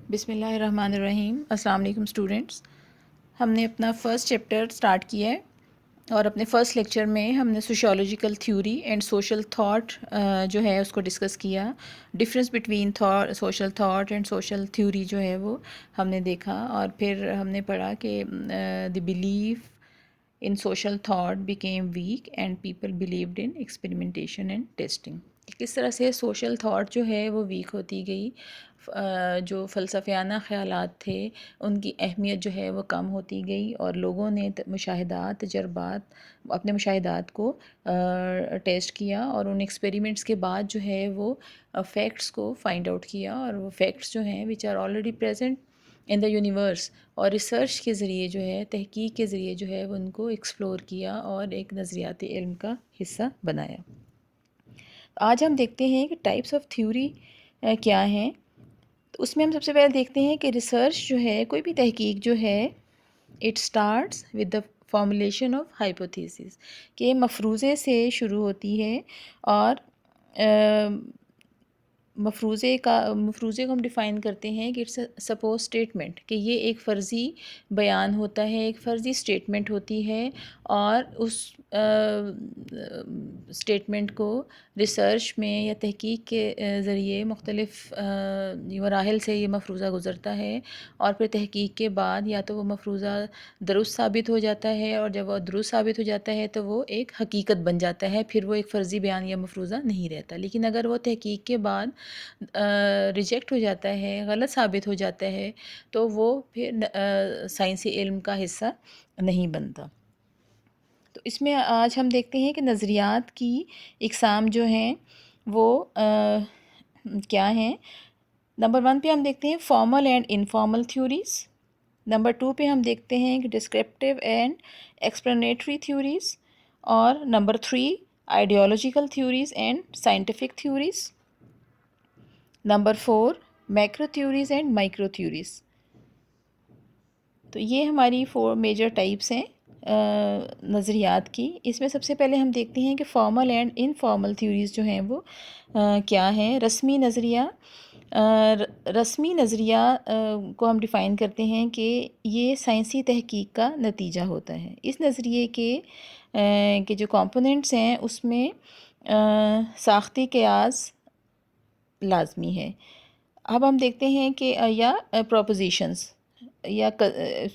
بسم اللہ الرحمن الرحیم۔ السلام علیکم اسٹوڈنٹس، ہم نے اپنا فرسٹ چیپٹر سٹارٹ کیا ہے اور اپنے فرسٹ لیکچر میں ہم نے sociological theory and social thought جو ہے اس کو ڈسکس کیا۔ Difference between social thought and social theory جو ہے وہ ہم نے دیکھا، اور پھر ہم نے پڑھا کہ the belief in social thought became weak and people believed in experimentation and testing. کس طرح سے سوشل تھاٹ جو ہے وہ ویک ہوتی گئی، جو فلسفیانہ خیالات تھے ان کی اہمیت جو ہے وہ کم ہوتی گئی، اور لوگوں نے مشاہدات، تجربات، اپنے مشاہدات کو ٹیسٹ کیا، اور ان ایکسپیریمنٹس کے بعد جو ہے وہ فیکٹس کو فائنڈ آؤٹ کیا، اور وہ فیکٹس جو ہیں which are already present in the universe, اور ریسرچ کے ذریعے جو ہے، تحقیق کے ذریعے جو ہے وہ ان کو ایکسپلور کیا اور ایک نظریاتی علم کا حصہ بنایا۔ آج ہم دیکھتے ہیں کہ ٹائپس آف تھیوری کیا ہیں۔ تو اس میں ہم سب سے پہلے دیکھتے ہیں کہ ریسرچ جو ہے، کوئی بھی تحقیق جو ہے، it starts with the formulation of hypothesis, کہ مفروضے سے شروع ہوتی ہے، اور مفروضے کو ہم ڈیفائن کرتے ہیں کہ اٹس سپوز اسٹیٹمنٹ، کہ یہ ایک فرضی بیان ہوتا ہے، ایک فرضی اسٹیٹمنٹ ہوتی ہے، اور اس اسٹیٹمنٹ کو ریسرچ میں یا تحقیق کے ذریعے مختلف مراحل سے یہ مفروضہ گزرتا ہے، اور پھر تحقیق کے بعد یا تو وہ مفروضہ درست ثابت ہو جاتا ہے، اور جب وہ درست ثابت ہو جاتا ہے تو وہ ایک حقیقت بن جاتا ہے، پھر وہ ایک فرضی بیان یا مفروضہ نہیں رہتا۔ لیکن اگر وہ تحقیق کے بعد ریجیکٹ ہو جاتا ہے، غلط ثابت ہو جاتا ہے، تو وہ پھر سائنسی علم کا حصہ نہیں بنتا۔ تو اس میں آج ہم دیکھتے ہیں کہ نظریات کی اقسام جو ہیں وہ کیا ہیں۔ نمبر 1 پہ ہم دیکھتے ہیں formal and informal theories. Number 2 پہ ہم دیکھتے ہیں کہ ڈسکرپٹیو اینڈ ایکسپلینیٹری تھیوریز، اور number 3 ideological theories and scientific theories. Number 4 macro theories and micro theories. تو یہ ہماری 4 میجر ٹائپس ہیں نظریات کی۔ اس میں سب سے پہلے ہم دیکھتے ہیں کہ فارمل اینڈ انفارمل تھیوریز جو ہیں وہ کیا ہیں۔ رسمی نظریہ کو ہم ڈیفائن کرتے ہیں کہ یہ سائنسی تحقیق کا نتیجہ ہوتا ہے۔ اس نظریے کے جو کمپوننٹس ہیں اس میں ساختی قیاس لازمی ہے۔ اب ہم دیکھتے ہیں کہ یا پروپوزیشنز، یا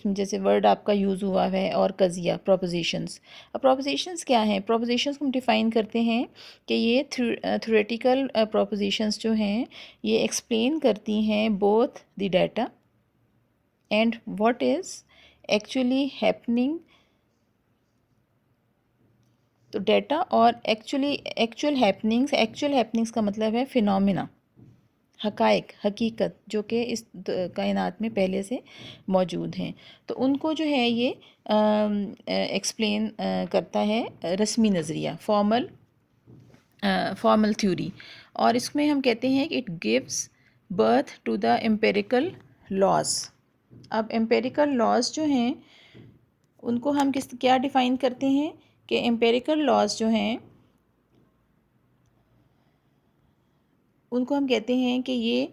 جیسے ورڈ آپ کا یوز ہوا ہے، اور قضیہ پروپوزیشنز۔ اب پروپوزیشنز کیا ہیں؟ پروپوزیشنز کو ہم ڈیفائن کرتے ہیں کہ یہ تھیوریٹیکل پروپوزیشنز جو ہیں یہ ایکسپلین کرتی ہیں both the data and what is actually happening. تو ڈیٹا اور ایکچوئل ہیپننگس کا مطلب ہے فینومینا، حقائق، حقیقت جو کہ اس کائنات میں پہلے سے موجود ہیں، تو ان کو جو ہے یہ ایکسپلین کرتا ہے رسمی نظریہ، فارمل تھیوری۔ اور اس میں ہم کہتے ہیں کہ it gives birth to the empirical laws. اب امپیریکل لاز جو ہیں ان کو ہم کیا ڈیفائن کرتے ہیں کہ امپیریکل لاز جو ہیں ان کو ہم کہتے ہیں کہ یہ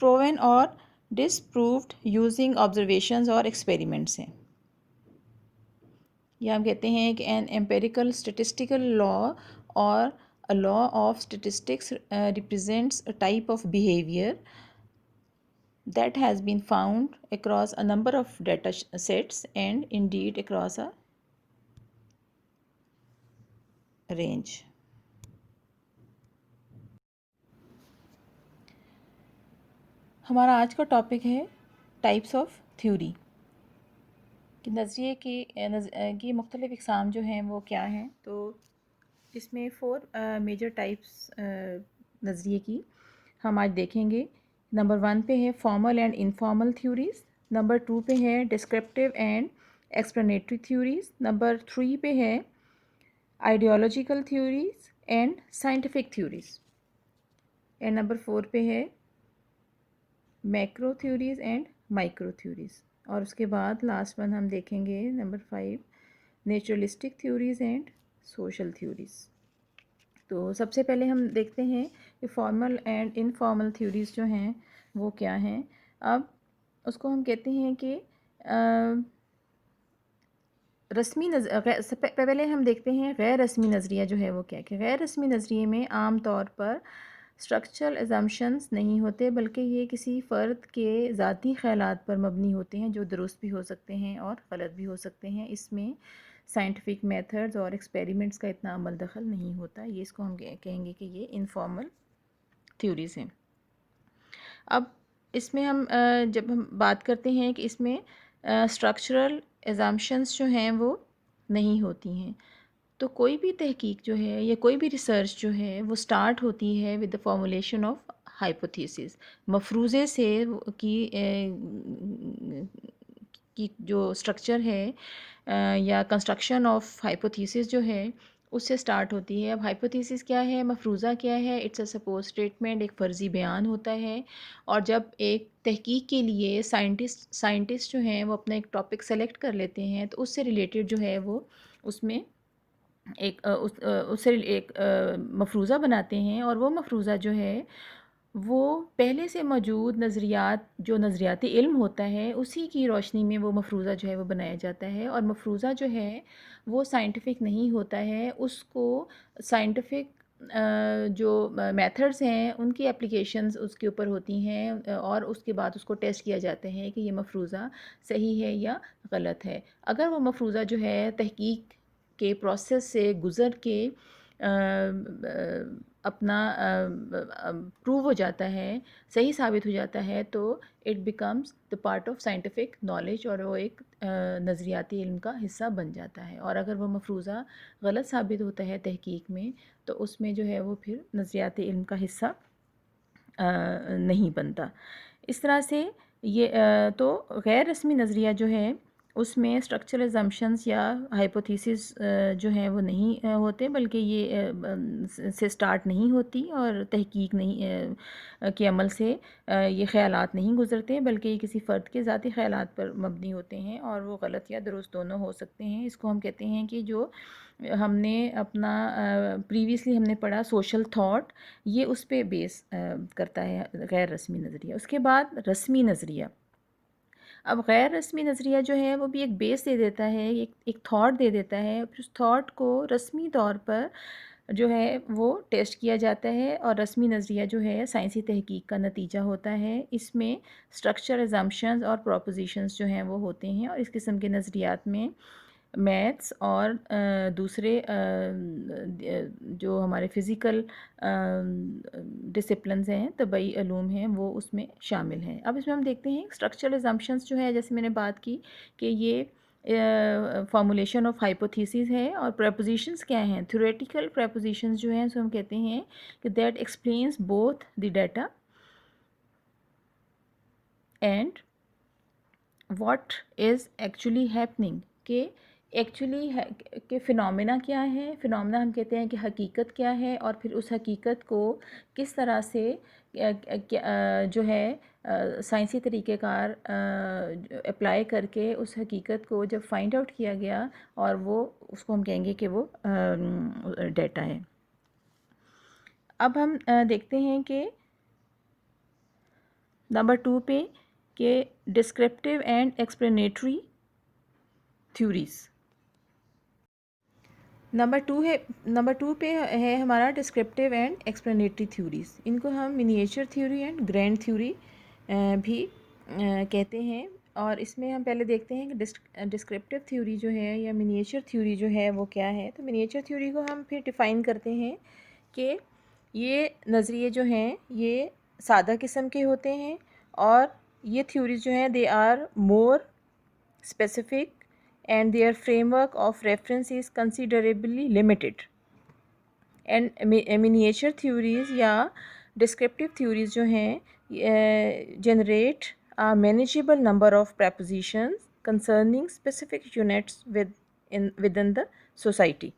پروون اور ڈس پرووڈ یوزنگ آبزرویشنز اور ایکسپیریمنٹس ہیں۔ یا ہم کہتے ہیں کہ این امپیریکل اسٹیٹسٹیکل لا اور a law of statistics represents a type of behavior that has been found across a number of data sets and indeed across a range۔ ہمارا آج کا ٹاپک ہے ٹائپس آف تھیوری، کہ نظریے کی مختلف اقسام جو ہیں وہ کیا ہیں۔ تو اس میں 4 میجر ٹائپس نظریے کی ہم آج دیکھیں گے۔ نمبر 1 پہ ہے formal and informal theories. Number 2 پہ ہے descriptive and explanatory theories. Number 3 پہ ہے ideological theories and scientific theories, and number 4 پہ ہے macro theories and micro theories. اور اس کے بعد لاسٹ ون ہم دیکھیں گے number 5 naturalistic theories and social theories. تو سب سے پہلے ہم دیکھتے ہیں کہ فارمل اینڈ انفارمل تھیوریز جو ہیں وہ کیا ہیں. اب اس کو ہم کہتے ہیں کہ رسمی پہلے ہم دیکھتے ہیں غیر رسمی نظریہ جو ہے وہ کیا کہ غیر رسمی نظریے میں عام طور پر اسٹرکچرل ازمپشنز نہیں ہوتے، بلکہ یہ کسی فرد کے ذاتی خیالات پر مبنی ہوتے ہیں جو درست بھی ہو سکتے ہیں اور غلط بھی ہو سکتے ہیں. اس میں سائنٹیفک میتھڈز اور ایکسپیریمنٹس کا اتنا عمل دخل نہیں ہوتا. یہ اس کو ہم کہیں گے کہ یہ انفارمل تھیوریز ہیں. اب اس میں ہم جب ہم بات کرتے ہیں کہ اس میں اسٹرکچرل ازامپشنس جو ہیں وہ نہیں ہوتی ہیں، تو کوئی بھی تحقیق جو ہے یا کوئی بھی ریسرچ جو ہے وہ سٹارٹ ہوتی ہے with the formulation of hypotheses. مفروضے سے کی جو اسٹرکچر ہے یا کنسٹرکشن آف ہائپوتھیسز جو ہے اس سے سٹارٹ ہوتی ہے. اب ہائپوتھیسز کیا ہے، مفروضہ کیا ہے؟ اٹس اے سپوز اسٹیٹمنٹ، ایک فرضی بیان ہوتا ہے. اور جب ایک تحقیق کے لیے سائنٹسٹ جو ہیں وہ اپنا ایک ٹاپک سلیکٹ کر لیتے ہیں تو اس سے ریلیٹڈ جو ہے وہ اس میں اس سے ایک مفروضہ بناتے ہیں، اور وہ مفروضہ جو ہے وہ پہلے سے موجود جو نظریاتی علم ہوتا ہے اسی کی روشنی میں وہ مفروضہ جو ہے وہ بنایا جاتا ہے. اور مفروضہ جو ہے وہ سائنٹیفک نہیں ہوتا ہے، اس کو سائنٹیفک جو میتھڈز ہیں ان کی اپلیکیشنز اس کے اوپر ہوتی ہیں، اور اس کے بعد اس کو ٹیسٹ کیا جاتا ہے کہ یہ مفروضہ صحیح ہے یا غلط ہے. اگر وہ مفروضہ جو ہے تحقیق کے پروسیس سے گزر کے اپنا پروو ہو جاتا ہے، صحیح ثابت ہو جاتا ہے، تو it becomes the part of scientific knowledge, اور وہ ایک نظریاتی علم کا حصہ بن جاتا ہے. اور اگر وہ مفروضہ غلط ثابت ہوتا ہے تحقیق میں تو اس میں جو ہے وہ پھر نظریاتی علم کا حصہ نہیں بنتا. اس طرح سے یہ تو غیر رسمی نظریہ جو ہے اس میں اسٹرکچرل ازمپشنز یا ہائپوتھیسز جو ہیں وہ نہیں ہوتے، بلکہ یہ سے سٹارٹ نہیں ہوتی، اور تحقیق نہیں کے عمل سے یہ خیالات نہیں گزرتے، بلکہ یہ کسی فرد کے ذاتی خیالات پر مبنی ہوتے ہیں، اور وہ غلط یا درست دونوں ہو سکتے ہیں. اس کو ہم کہتے ہیں کہ جو ہم نے اپنا پریویسلی ہم نے پڑھا سوشل تھاٹ، یہ اس پہ بیس کرتا ہے غیر رسمی نظریہ. اس کے بعد رسمی نظریہ. اب غیر رسمی نظریہ جو ہے وہ بھی ایک بیس دے دیتا ہے، ایک تھاٹ دے دیتا ہے، پھر اس تھاٹ کو رسمی طور پر جو ہے وہ ٹیسٹ کیا جاتا ہے، اور رسمی نظریہ جو ہے سائنسی تحقیق کا نتیجہ ہوتا ہے. اس میں اسٹرکچر ازمپشنز اور پروپوزیشنز جو ہیں وہ ہوتے ہیں، اور اس قسم کے نظریات میں میتھس اور دوسرے جو ہمارے فزیکل ڈسپلنز ہیں، طبعی علوم ہیں، وہ اس میں شامل ہیں. اب اس میں ہم دیکھتے ہیں اسٹرکچرل ازمپشنز جو ہے، جیسے میں نے بات کی کہ یہ فارمولیشن آف ہائپوتھیسز ہے. اور پریپوزیشنز کیا ہیں؟ تھیوریٹیکل پریپوزیشنز جو ہیں سو ہم کہتے ہیں کہ that explains both the data and what is actually happening, کہ ایکچولی کہ فنومینا کیا ہے. فنومینا ہم کہتے ہیں کہ حقیقت کیا ہے، اور پھر اس حقیقت کو کس طرح سے جو ہے سائنسی طریقہ کار اپلائی کر کے اس حقیقت کو جب فائنڈ آؤٹ کیا گیا، اور وہ اس کو ہم کہیں گے کہ وہ ڈیٹا ہے. اب ہم دیکھتے ہیں کہ نمبر 2 پہ کہ descriptive and explanatory theories. Number 2 پہ ہے ہمارا ڈسکرپٹیو اینڈ ایکسپلینیٹری تھیوریز. ان کو ہم miniature theory and grand theory بھی کہتے ہیں. اور اس میں ہم پہلے دیکھتے ہیں کہ ڈسکرپٹیو تھیوری جو ہے یا منیچر تھیوری جو ہے وہ کیا ہے. تو منیچر تھیوری کو ہم پھر ڈیفائن کرتے ہیں کہ یہ نظریے جو ہیں یہ سادہ قسم کے ہوتے ہیں، اور یہ تھیوریز جو ہیں they are more specific and their framework of reference is considerably limited. And miniature theories یا descriptive theories جو ہیں generate a manageable number of propositions concerning specific units within the society.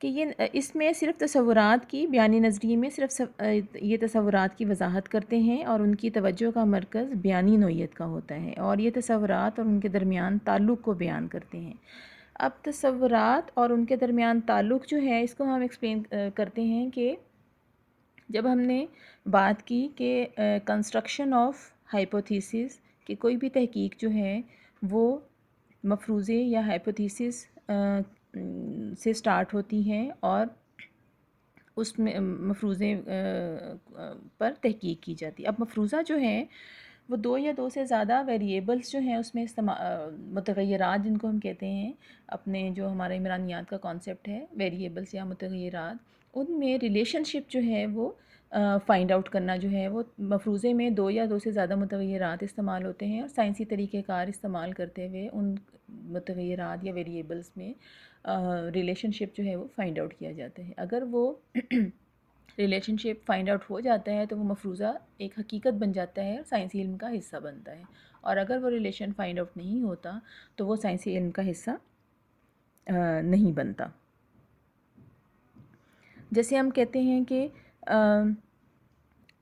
کہ یہ اس میں صرف تصورات کی بیانی نظریے میں صرف یہ تصورات کی وضاحت کرتے ہیں، اور ان کی توجہ کا مرکز بیانی نوعیت کا ہوتا ہے، اور یہ تصورات اور ان کے درمیان تعلق کو بیان کرتے ہیں. اب تصورات اور ان کے درمیان تعلق جو ہے اس کو ہم ایکسپلین کرتے ہیں کہ جب ہم نے بات کی کہ کنسٹرکشن آف ہائپوتھیسس کہ کوئی بھی تحقیق جو ہے وہ مفروضے یا ہائپوتھیسس سے سٹارٹ ہوتی ہیں اور اس میں مفروضے پر تحقیق کی جاتی ہے. اب مفروضہ جو ہے وہ دو یا دو سے زیادہ ویریبلس جو ہیں اس میں متغیرات جن کو ہم کہتے ہیں، اپنے جو ہمارے عمرانیات کا کانسیپٹ ہے ویریبلس یا متغیرات، ان میں ریلیشن شپ جو ہے وہ فائنڈ آؤٹ کرنا جو ہے وہ مفروضے میں دو یا دو سے زیادہ متغیرات استعمال ہوتے ہیں اور سائنسی طریقہ کار استعمال کرتے ہوئے ان متغیرات یا ویریبلس میں ریلیشن شپ جو ہے وہ فائنڈ آؤٹ کیا جاتا ہے. اگر وہ ریلیشن شپ فائنڈ آؤٹ ہو جاتا ہے تو وہ مفروضہ ایک حقیقت بن جاتا ہے اور سائنسی علم کا حصہ بنتا ہے، اور اگر وہ ریلیشن فائنڈ آؤٹ نہیں ہوتا تو وہ سائنسی علم کا حصہ نہیں بنتا. جیسے ہم کہتے ہیں کہ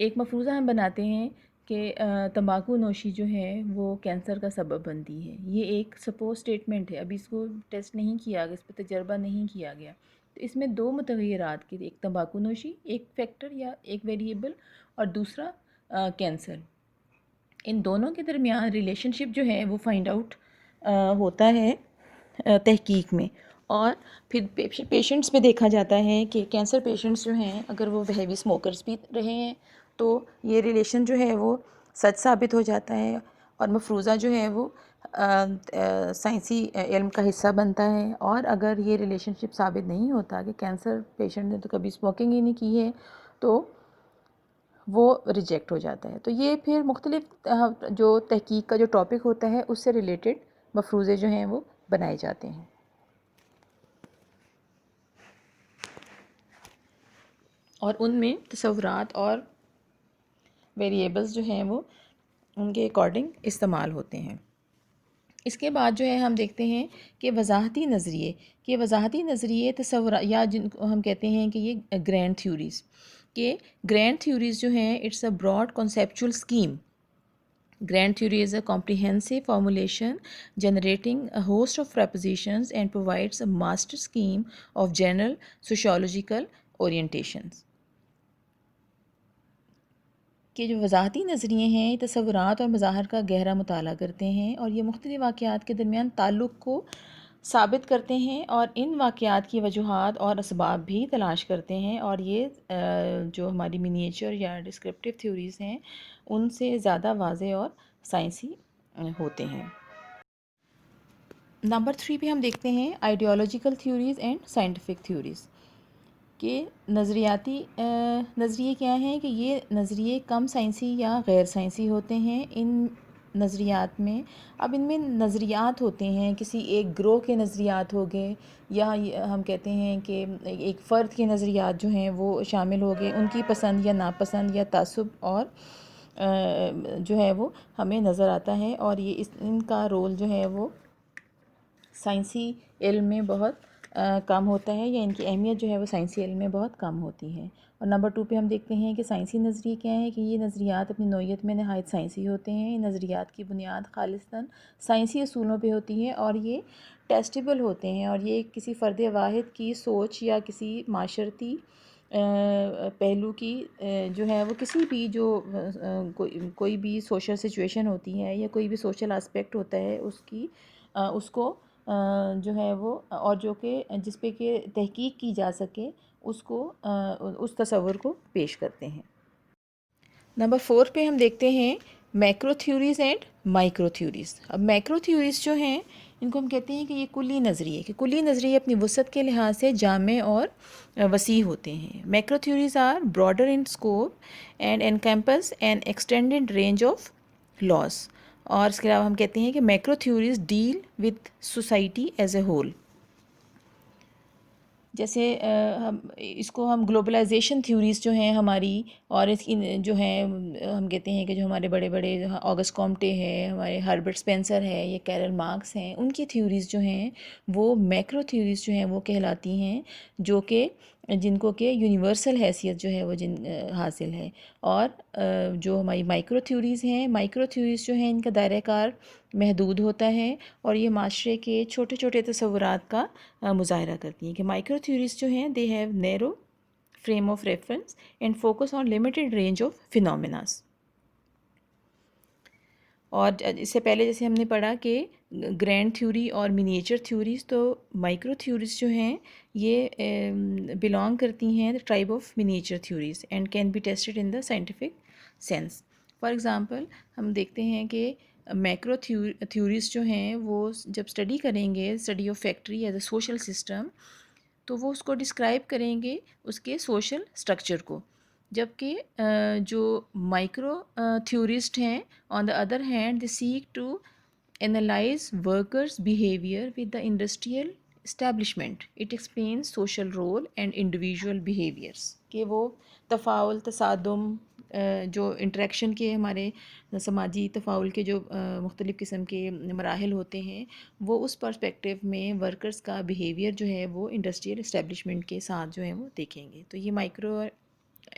ایک مفروضہ ہم بناتے ہیں کہ تمباکو نوشی جو ہے وہ کینسر کا سبب بنتی ہے. یہ ایک سپوز اسٹیٹمنٹ ہے، ابھی اس کو ٹیسٹ نہیں کیا گیا، اس پہ تجربہ نہیں کیا گیا. تو اس میں دو متغیرات کی، ایک تمباکو نوشی ایک فیکٹر یا ایک ویریبل اور دوسرا کینسر، ان دونوں کے درمیان ریلیشن شپ جو ہے وہ فائنڈ آؤٹ ہوتا ہے تحقیق میں. اور پھر پیشنٹس میں دیکھا جاتا ہے کہ کینسر پیشنٹس جو ہیں اگر وہ ہیوی اسموکرز بھی رہے ہیں تو یہ ریلیشن جو ہے وہ سچ ثابت ہو جاتا ہے اور مفروضہ جو ہے وہ سائنسی علم کا حصہ بنتا ہے. اور اگر یہ ریلیشن شپ ثابت نہیں ہوتا کہ کینسر پیشنٹ نے تو کبھی اسموکنگ ہی نہیں کی ہے تو وہ ریجیکٹ ہو جاتا ہے. تو یہ پھر مختلف جو تحقیق کا جو ٹاپک ہوتا ہے اس سے ریلیٹڈ مفروضے جو ہیں وہ بنائے جاتے ہیں. اور ان میں تصورات اور ویریبلس جو ہیں وہ ان کے اکارڈنگ استعمال ہوتے ہیں. اس کے بعد جو ہے ہم دیکھتے ہیں کہ وضاحتی نظریے، کہ وضاحتی نظریے تصورات یا جن کو ہم کہتے ہیں کہ یہ گرینڈ تھیوریز، کہ گرینڈ تھیوریز جو ہیں it's a broad conceptual scheme. Grand theory is a comprehensive formulation generating a host of propositions and provides a master scheme of general sociological orientations. کہ جو وضاحتی نظریے ہیں یہ تصورات اور مظاہر کا گہرا مطالعہ کرتے ہیں اور یہ مختلف واقعات کے درمیان تعلق کو ثابت کرتے ہیں اور ان واقعات کی وجوہات اور اسباب بھی تلاش کرتے ہیں، اور یہ جو ہماری منیچر یا ڈسکرپٹیو تھیوریز ہیں ان سے زیادہ واضح اور سائنسی ہوتے ہیں. نمبر 3 پہ ہم دیکھتے ہیں ideological theories and scientific theories, کہ نظریاتی نظریے کیا ہیں کہ یہ نظریے کم سائنسی یا غیر سائنسی ہوتے ہیں. ان نظریات میں اب ان میں نظریات ہوتے ہیں، کسی ایک گروہ کے نظریات ہو گئے یا ہم کہتے ہیں کہ ایک فرد کے نظریات جو ہیں وہ شامل ہو گئے، ان کی پسند یا ناپسند یا تعصب اور جو ہے وہ ہمیں نظر آتا ہے. اور یہ ان کا رول جو ہے وہ سائنسی علم میں بہت کم ہوتا ہے، یا ان کی اہمیت جو ہے وہ سائنسی علم میں بہت کم ہوتی ہے. اور نمبر 2 پہ ہم دیکھتے ہیں کہ سائنسی نظریے کیا ہیں، کہ یہ نظریات اپنی نوعیت میں نہایت سائنسی ہوتے ہیں. ان نظریات کی بنیاد خالصتاً سائنسی اصولوں پہ ہوتی ہے اور یہ ٹیسٹیبل ہوتے ہیں، اور یہ کسی فرد واحد کی سوچ یا کسی معاشرتی پہلو کی جو ہے وہ کسی بھی جو کوئی بھی سوشل سچویشن ہوتی ہے یا کوئی بھی سوشل اسپیکٹ ہوتا ہے اس کو جو ہے وہ اور جو کہ جس پہ کہ تحقیق کی جا سکے اس کو اس تصور کو پیش کرتے ہیں. نمبر 4 پہ ہم دیکھتے ہیں macro theories and micro theories. اب میکرو تھیوریز جو ہیں ان کو ہم کہتے ہیں کہ یہ کلی نظریے، کہ کلی نظریے اپنی وسعت کے لحاظ سے جامع اور وسیع ہوتے ہیں. Macro theories are broader in scope and encompass an extended range of laws. اور اس کے علاوہ ہم کہتے ہیں کہ macro theories deal with society as a whole. جیسے اس کو ہم گلوبلائزیشن تھیوریز جو ہیں ہماری، اور اس کی جو ہیں ہم کہتے ہیں کہ جو ہمارے بڑے بڑے آگسٹ کامٹے ہے، ہمارے ہربرٹ اسپینسر ہے، یہ کیرل مارکس ہیں، ان کی تھیوریز جو ہیں وہ میکرو تھیوریز جو ہیں وہ کہلاتی ہیں، جو کہ جن کو کہ یونیورسل حیثیت جو ہے وہ حاصل ہے. اور جو ہماری مائکرو تھیوریز ہیں، مائکرو تھیوریز جو ہیں ان کا دائرہ کار محدود ہوتا ہے اور یہ معاشرے کے چھوٹے چھوٹے تصورات کا مظاہرہ کرتی ہیں. کہ مائکرو تھیوریز جو ہیں they have narrow frame of reference and focus on limited range of phenomenas. اور اس سے پہلے جیسے ہم نے پڑھا کہ گرینڈ تھیوری اور منیچر تھیوریز، تو مائکرو تھیوریز جو ہیں یہ بلانگ کرتی ہیں the tribe of miniature theories and can be tested in the scientific sense. For example ہم دیکھتے ہیں کہ میکرو تھیوریز جو ہیں وہ جب اسٹڈی کریں گے، study of factory as a social system, تو وہ اس کو ڈسکرائب کریں گے اس کے سوشل اسٹرکچر کو. جبکہ جو مائکرو تھیورسٹ ہیں on the other hand they seek to analyze workers' behavior with the industrial establishment. It explains social role and individual behaviors. کہ وہ تفاعل، تصادم، جو انٹریکشن کے ہمارے سماجی تفاعل کے جو مختلف قسم کے مراحل ہوتے ہیں، وہ اس پرسپیکٹیو میں ورکرز کا بیہیویئر جو ہے وہ انڈسٹریل اسٹیبلشمنٹ کے ساتھ جو ہے وہ دیکھیں گے. تو یہ مائکرو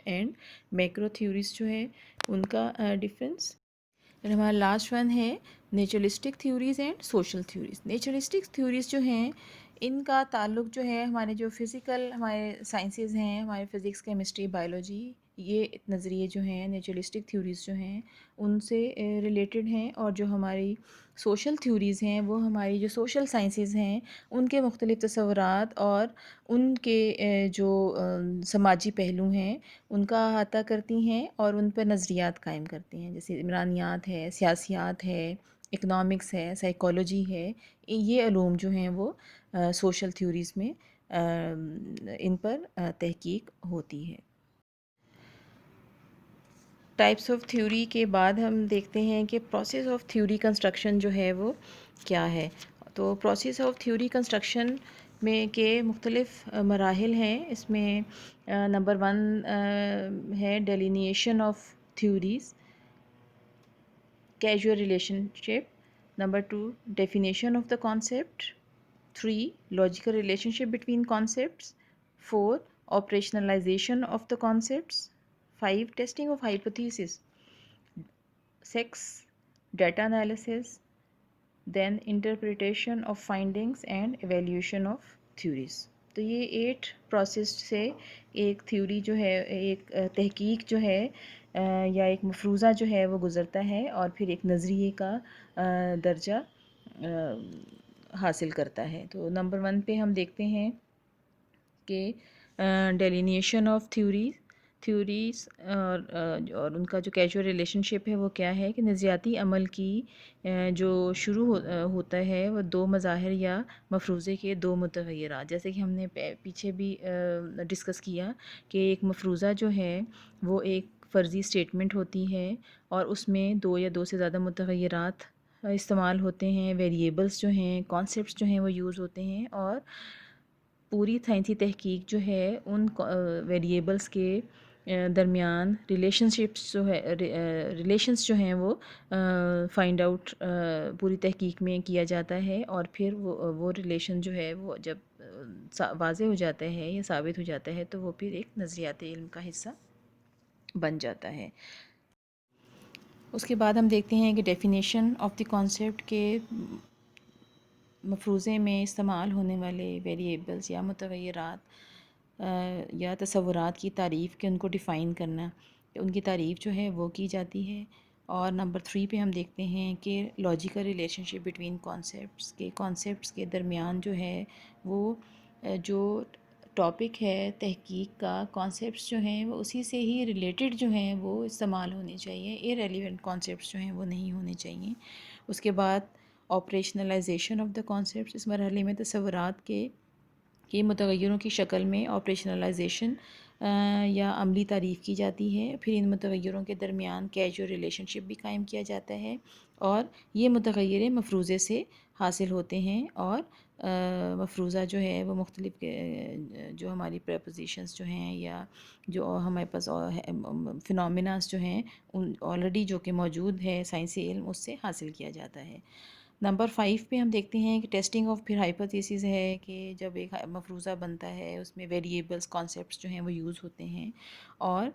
اینڈ میکرو تھیوریز جو ہے ان کا ڈفرینس. اور ہمارا لاسٹ ون ہے naturalistic theories and social theories. Naturalistic theories جو ہیں ان کا تعلق جو ہے ہمارے جو فزیکل ہمارے سائنسز ہیں، ہمارے فزکس، کیمسٹری، بایولوجی، یہ نظریے جو ہیں نیچرلسٹک تھیوریز جو ہیں ان سے ریلیٹڈ ہیں. اور جو ہماری سوشل تھیوریز ہیں وہ ہماری جو سوشل سائنسز ہیں ان کے مختلف تصورات اور ان کے جو سماجی پہلو ہیں ان کا احاطہ کرتی ہیں اور ان پر نظریات قائم کرتی ہیں. جیسے عمرانیات ہے، سیاسیات ہے، اکنامکس ہے، سائیکالوجی ہے. یہ علوم جو ہیں وہ سوشل تھیوریز میں ان پر تحقیق ہوتی ہے. ٹائپس آف تھیوری کے بعد ہم دیکھتے ہیں کہ پروسیس آف تھیوری کنسٹرکشن جو ہے وہ کیا ہے. تو پروسیس آف تھیوری کنسٹرکشن میں کے مختلف مراحل ہیں. اس میں نمبر 1 ہے delineation of theories, causal relationship. Number 2 definition of the concept. 3 logical relationship between concepts. 4 operationalisation of the concepts. 5 testing of hypothesis. 6 data analysis. Then interpretation of findings and evaluation of theories. تو یہ 8 process سے ایک theory جو ہے، ایک تحقیق جو ہے یا ایک مفروضہ جو ہے وہ گزرتا ہے اور پھر ایک نظریے کا درجہ حاصل کرتا ہے. تو نمبر 1 پہ ہم دیکھتے ہیں کہ ڈیلینیشن آف تھیوریز اور ان کا جو کیجول ریلیشن شپ ہے وہ کیا ہے کہ نظریاتی عمل کی جو شروع ہوتا ہے وہ 2 مظاہر یا مفروضے کے 2 متغیرات. جیسے کہ ہم نے پیچھے بھی ڈسکس کیا کہ ایک مفروضہ جو ہے وہ ایک فرضی اسٹیٹمنٹ ہوتی ہے اور اس میں 2 یا 2 سے زیادہ متغیرات استعمال ہوتے ہیں، ویریبلس جو ہیں، کانسیپٹس جو ہیں وہ یوز ہوتے ہیں. اور پوری سائنسی تحقیق جو ہے ان ویریبلس کے درمیان ریلیشنس جو ہیں وہ فائنڈ آؤٹ پوری تحقیق میں کیا جاتا ہے. اور پھر وہ ریلیشن جو ہے وہ جب واضح ہو جاتا ہے یا ثابت ہو جاتا ہے تو وہ پھر ایک نظریاتی علم کا حصہ بن جاتا ہے. اس کے بعد ہم دیکھتے ہیں کہ ڈیفینیشن آف دی کانسیپٹ کے مفروضے میں استعمال ہونے والے ویریبلس یا متغیرات یا تصورات کی تعریف کے ان کو ڈیفائن کرنا، ان کی تعریف جو ہے وہ کی جاتی ہے. اور نمبر 3 پہ ہم دیکھتے ہیں کہ logical relationship between concepts کے درمیان جو ہے وہ جو ٹاپک ہے تحقیق کا، کانسیپٹس جو ہیں وہ اسی سے ہی ریلیٹڈ جو ہیں وہ استعمال ہونے چاہیے، ارریلیونٹ کانسیپٹس جو ہیں وہ نہیں ہونے چاہیے. اس کے بعد آپریشنلائزیشن آف دا کانسیپٹس. اس مرحلے میں تصورات کے متغیروں کی شکل میں آپریشنلائزیشن یا عملی تعریف کی جاتی ہے. پھر ان متغیروں کے درمیان کیجول ریلیشن شپ بھی قائم کیا جاتا ہے اور یہ متغیر مفروضے سے حاصل ہوتے ہیں. اور مفروضہ جو ہے وہ مختلف جو ہماری پریپوزیشنز جو ہیں یا جو ہمارے پاس فینومیناز جو ہیں ان آلریڈی جو کہ موجود ہے سائنسی علم اس سے حاصل کیا جاتا ہے. نمبر 5 پہ ہم دیکھتے ہیں کہ ٹیسٹنگ آف پھر ہائپوتھیسز ہے کہ جب ایک مفروضہ بنتا ہے اس میں ویریبلس کانسیپٹس جو ہیں وہ یوز ہوتے ہیں اور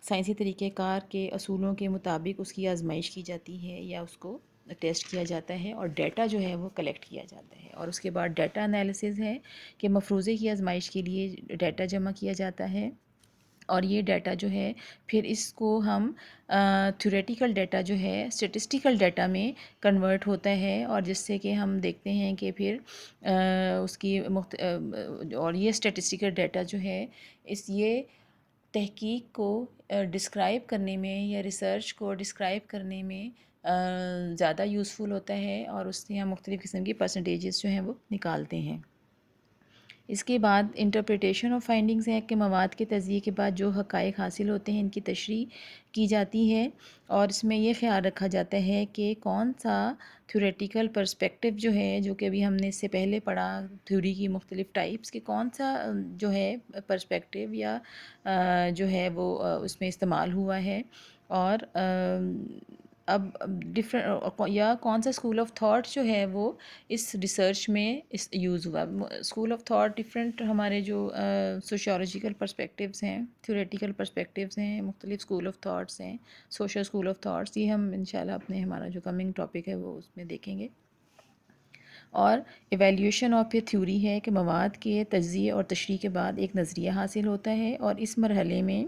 سائنسی طریقہ کار کے اصولوں کے مطابق اس کی آزمائش کی جاتی ہے یا اس کو ٹیسٹ کیا جاتا ہے اور ڈیٹا جو ہے وہ کلیکٹ کیا جاتا ہے، اور اس کے بعد ڈیٹا انالیسز ہے کہ مفروضے کی آزمائش کے لیے ڈیٹا جمع کیا جاتا ہے اور یہ ڈیٹا جو ہے پھر اس کو ہم تھیوریٹیکل ڈیٹا جو ہے اسٹیٹسٹیکل ڈیٹا میں کنورٹ ہوتا ہے، اور جس سے کہ ہم دیکھتے ہیں کہ پھر اس کی اور یہ اسٹیٹسٹیکل ڈیٹا جو ہے یہ تحقیق کو ڈسکرائب کرنے میں یا ریسرچ کو ڈسکرائب کرنے میں زیادہ یوزفل ہوتا ہے، اور اس سے ہم مختلف قسم کی پرسنٹیجز جو ہیں وہ نکالتے ہیں۔ اس کے بعد انٹرپریٹیشن آف فائنڈنگز ہے کہ مواد کے تجزیے کے بعد جو حقائق حاصل ہوتے ہیں ان کی تشریح کی جاتی ہے، اور اس میں یہ خیال رکھا جاتا ہے کہ کون سا تھیوریٹیکل پرسپیکٹیو جو ہے، جو کہ ابھی ہم نے اس سے پہلے پڑھا تھیوری کی مختلف ٹائپس کہ کون سا جو ہے پرسپیکٹیو یا جو ہے وہ اس میں استعمال ہوا ہے، اور اب یا کون سا اسکول آف تھاٹ جو ہے وہ اس ریسرچ میں یوز ہوا۔ اسکول آف تھاٹ ڈفرینٹ ہمارے جو سوشیولوجیکل پرسپیکٹیوز ہیں، تھیوریٹیکل پرسپیکٹیوز ہیں، مختلف اسکول آف تھاٹس ہیں، سوشل اسکول آف تھاٹس، یہ ہم انشاءاللہ اپنے ہمارا جو کمنگ ٹاپک ہے وہ اس میں دیکھیں گے۔ اور ایویلیوشن آف اے تھیوری ہے کہ مواد کے تجزیے اور تشریح کے بعد ایک نظریہ حاصل ہوتا ہے، اور اس مرحلے میں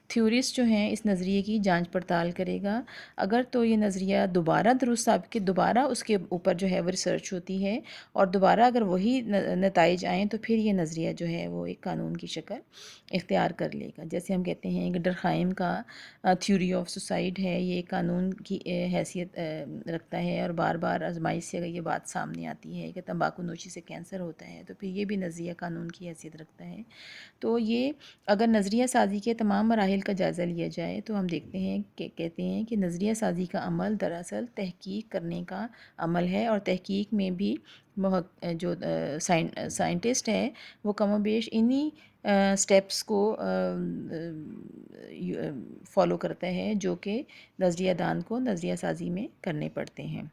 تھیورسٹ جو ہیں اس نظریے کی جانچ پڑتال کرے گا، اگر تو یہ نظریہ دوبارہ درست ثابت کہ دوبارہ اس کے اوپر جو ہے وہ ریسرچ ہوتی ہے اور دوبارہ اگر وہی نتائج آئیں تو پھر یہ نظریہ جو ہے وہ ایک قانون کی شکل اختیار کر لے گا۔ جیسے ہم کہتے ہیں کہ ڈرخائم کا تھیوری آف سوسائڈ ہے، یہ ایک قانون کی حیثیت رکھتا ہے، اور بار بار آزمائش سے اگر یہ بات سامنے آتی ہے کہ تمباکو نوشی سے کینسر ہوتا ہے تو پھر یہ بھی نظریہ قانون کی حیثیت رکھتا ہے۔ تو یہ اگر نظریہ سازی کے تمام مراحل کا جائزہ لیا جائے تو ہم دیکھتے ہیں کہ کہتے ہیں کہ نظریہ سازی کا عمل دراصل تحقیق کرنے کا عمل ہے، اور تحقیق میں بھی جو سائنٹسٹ ہے وہ کم و بیش انہی سٹیپس کو فالو کرتا ہے جو کہ نظریہ دان کو نظریہ سازی میں کرنے پڑتے ہیں،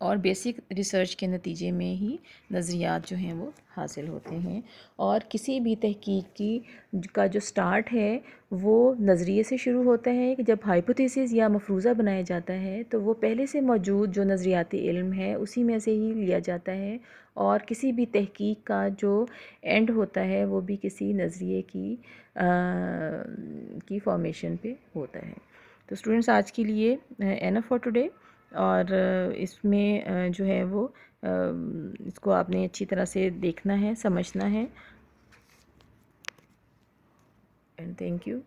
اور بیسک ریسرچ کے نتیجے میں ہی نظریات جو ہیں وہ حاصل ہوتے ہیں۔ اور کسی بھی تحقیق کا جو سٹارٹ ہے وہ نظریے سے شروع ہوتا ہے کہ جب ہائپوتھیسز یا مفروضہ بنایا جاتا ہے تو وہ پہلے سے موجود جو نظریاتی علم ہے اسی میں سے ہی لیا جاتا ہے، اور کسی بھی تحقیق کا جو اینڈ ہوتا ہے وہ بھی کسی نظریے کی فارمیشن پہ ہوتا ہے۔ تو اسٹوڈنٹس آج کے لیے اینف فار ٹوڈے، اور اس میں جو ہے وہ اس کو آپ نے اچھی طرح سے دیکھنا ہے، سمجھنا ہے، اینڈ تھینک یو۔